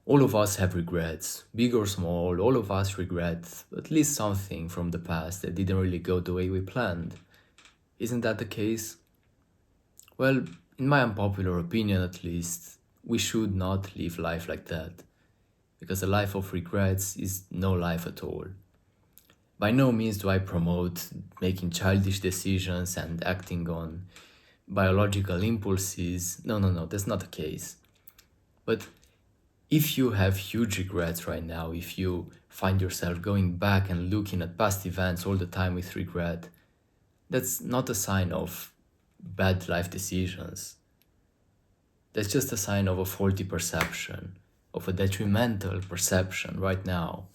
All of us have regrets, big or small, all of us regret at least something from the past that didn't really go the way we planned. Isn't that the case? Well, in my unpopular opinion at least, we should not live life like that, because a life of regrets is no life at all. By no means do I promote making childish decisions and acting on biological impulses. No, that's not the case. But if you have huge regrets right now, if you find yourself going back and looking at past events all the time with regret, that's not a sign of bad life decisions. That's just a sign of a faulty perception, of a detrimental perception right now.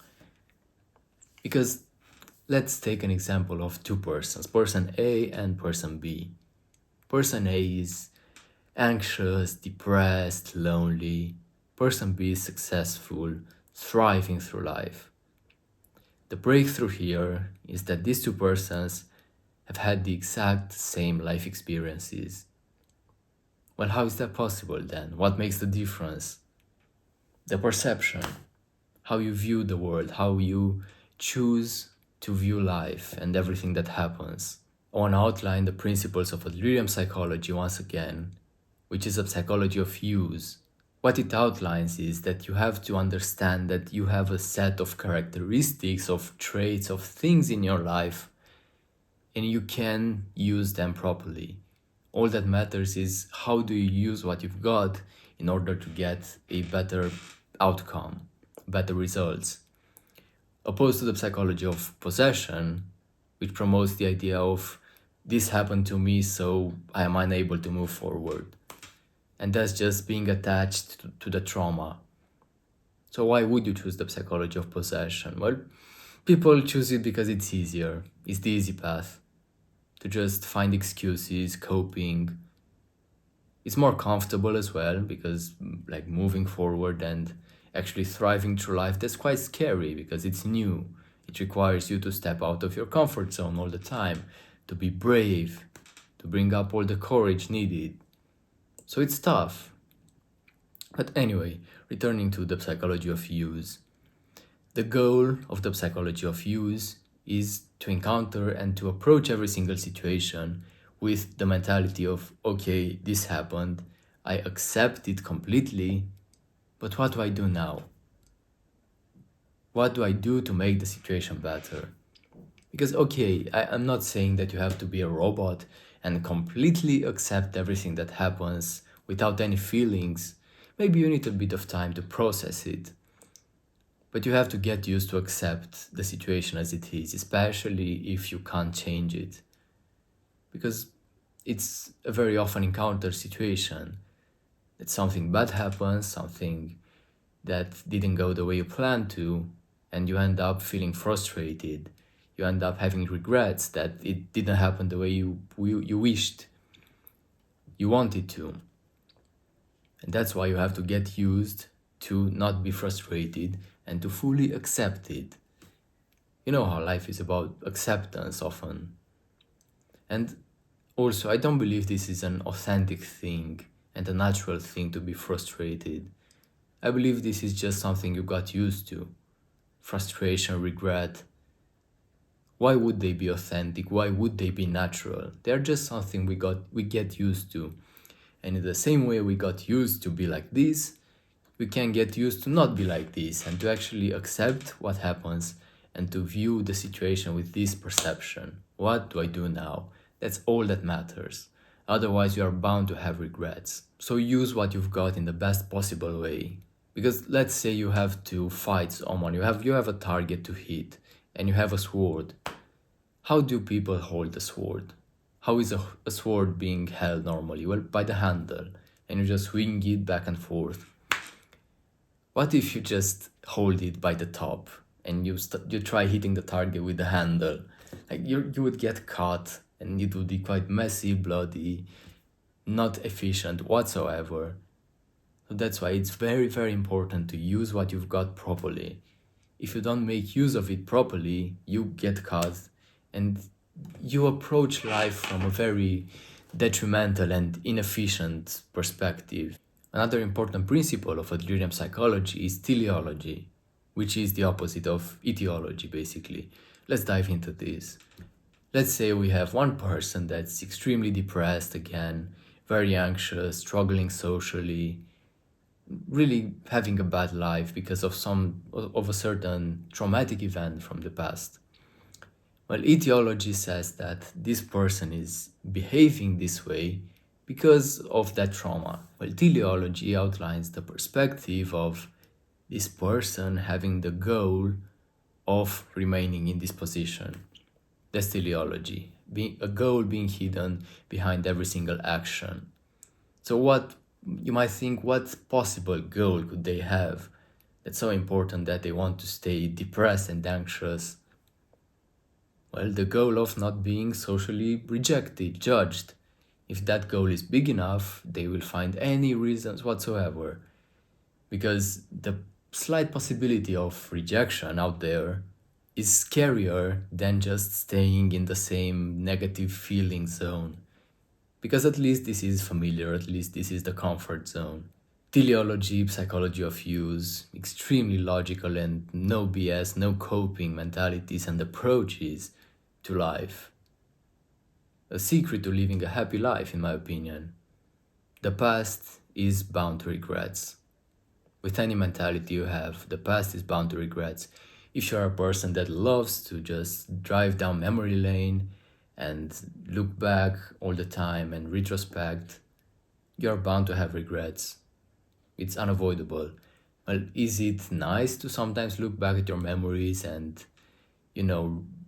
Because let's take an example of two persons, person A and person B. Person A is anxious, depressed, lonely. Person B is successful, thriving through life. The breakthrough here is that these two persons have had the exact same life experiences. Well, how is that possible then? What makes the difference? The perception, how you view the world, how you choose to view life and everything that happens. I want to outline the principles of Adlerian Psychology once again, which is a psychology of use. What it outlines is that you have to understand that you have a set of characteristics, of traits, of things in your life, and you can use them properly. All that matters is how do you use what you've got in order to get a better outcome, better results. Opposed to the psychology of possession, which promotes the idea of this happened to me, so I am unable to move forward. And that's just being attached to the trauma. So why would you choose the psychology of possession? Well, people choose it because it's easier. It's the easy path. To just find excuses, coping. It's more comfortable as well because like moving forward and actually thriving through life, that's quite scary because it's new. It requires you to step out of your comfort zone all the time, to be brave, to bring up all the courage needed. So it's tough. But anyway, returning to the psychology of use. The goal of the psychology of use is to encounter and to approach every single situation with the mentality of, okay, this happened, I accept it completely, but what do I do now? What do I do to make the situation better? Because, okay, I'm not saying that you have to be a robot and completely accept everything that happens without any feelings. Maybe you need a bit of time to process it. But you have to get used to accept the situation as it is, especially if you can't change it. Because it's a very often encountered situation that something bad happens, something that didn't go the way you planned to, and you end up feeling frustrated. You end up having regrets that it didn't happen the way you wished, you wanted to. And that's why you have to get used to not be frustrated and to fully accept it. You know how life is about acceptance often. And also, I don't believe this is an authentic thing and a natural thing to be frustrated. I believe this is just something you got used to. Frustration, regret. Why would they be authentic? Why would they be natural? They're just something we get used to. And in the same way we got used to be like this, we can get used to not be like this and to actually accept what happens and to view the situation with this perception. What do I do now? That's all that matters. Otherwise, you are bound to have regrets. So use what you've got in the best possible way. Because let's say you have to fight someone, you have a target to hit, and you have a sword. How do people hold a sword? How is a sword being held normally? Well, by the handle, and you just swing it back and forth. What if you just hold it by the top and you try hitting the target with the handle? Like you would get caught and it would be quite messy, bloody, not efficient whatsoever. So that's why it's very, very important to use what you've got properly. If you don't make use of it properly, you get caught and you approach life from a very detrimental and inefficient perspective. Another important principle of Adlerian psychology is teleology, which is the opposite of etiology, basically. Let's dive into this. Let's say we have one person that's extremely depressed again, very anxious, struggling socially, really having a bad life because of a certain traumatic event from the past. Well, etiology says that this person is behaving this way because of that trauma. Well, teleology outlines the perspective of this person having the goal of remaining in this position. That's teleology, a goal being hidden behind every single action. So what you might think, what possible goal could they have that's so important that they want to stay depressed and anxious? Well, the goal of not being socially rejected, judged. If that goal is big enough, they will find any reasons whatsoever. Because the slight possibility of rejection out there is scarier than just staying in the same negative feeling zone. Because at least this is familiar, at least this is the comfort zone. Teleology, psychology of use, extremely logical and no BS, no coping mentalities and approaches to life. A secret to living a happy life, in my opinion. The past is bound to regrets. With any mentality you have, the past is bound to regrets. If you're a person that loves to just drive down memory lane and look back all the time and retrospect, you're bound to have regrets. It's unavoidable. Well, is it nice to sometimes look back at your memories and,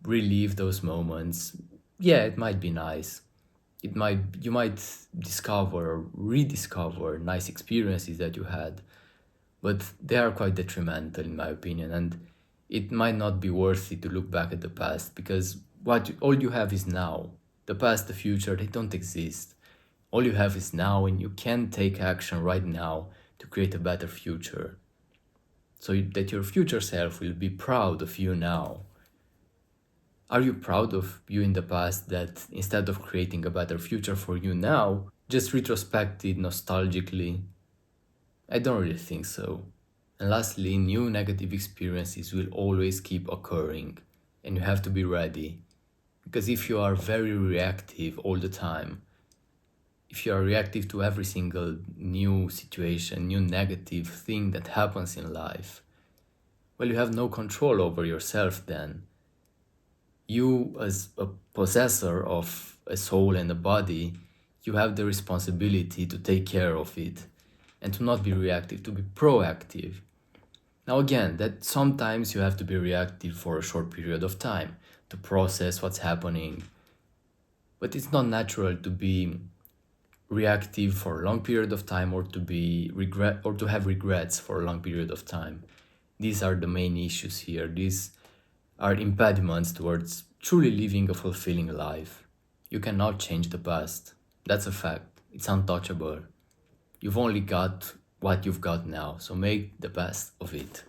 relive those moments? Yeah, it might be nice. You might discover or rediscover nice experiences that you had, but they are quite detrimental in my opinion, and it might not be worth it to look back at the past because all you have is now. The past, the future, they don't exist. All you have is now, and you can take action right now to create a better future, so that your future self will be proud of you now. Are you proud of you in the past that instead of creating a better future for you now, just retrospected nostalgically? I don't really think so. And lastly, new negative experiences will always keep occurring, and you have to be ready. Because if you are very reactive all the time, if you are reactive to every single new situation, new negative thing that happens in life, well, you have no control over yourself then. You, as a possessor of a soul and a body, you have the responsibility to take care of it and to not be reactive, to be proactive. Now again, that sometimes you have to be reactive for a short period of time to process what's happening. But it's not natural to be reactive for a long period of time or to have regrets for a long period of time. These are the main issues here. These are impediments towards truly living a fulfilling life. You cannot change the past. That's a fact. It's untouchable. You've only got what you've got now, so make the best of it.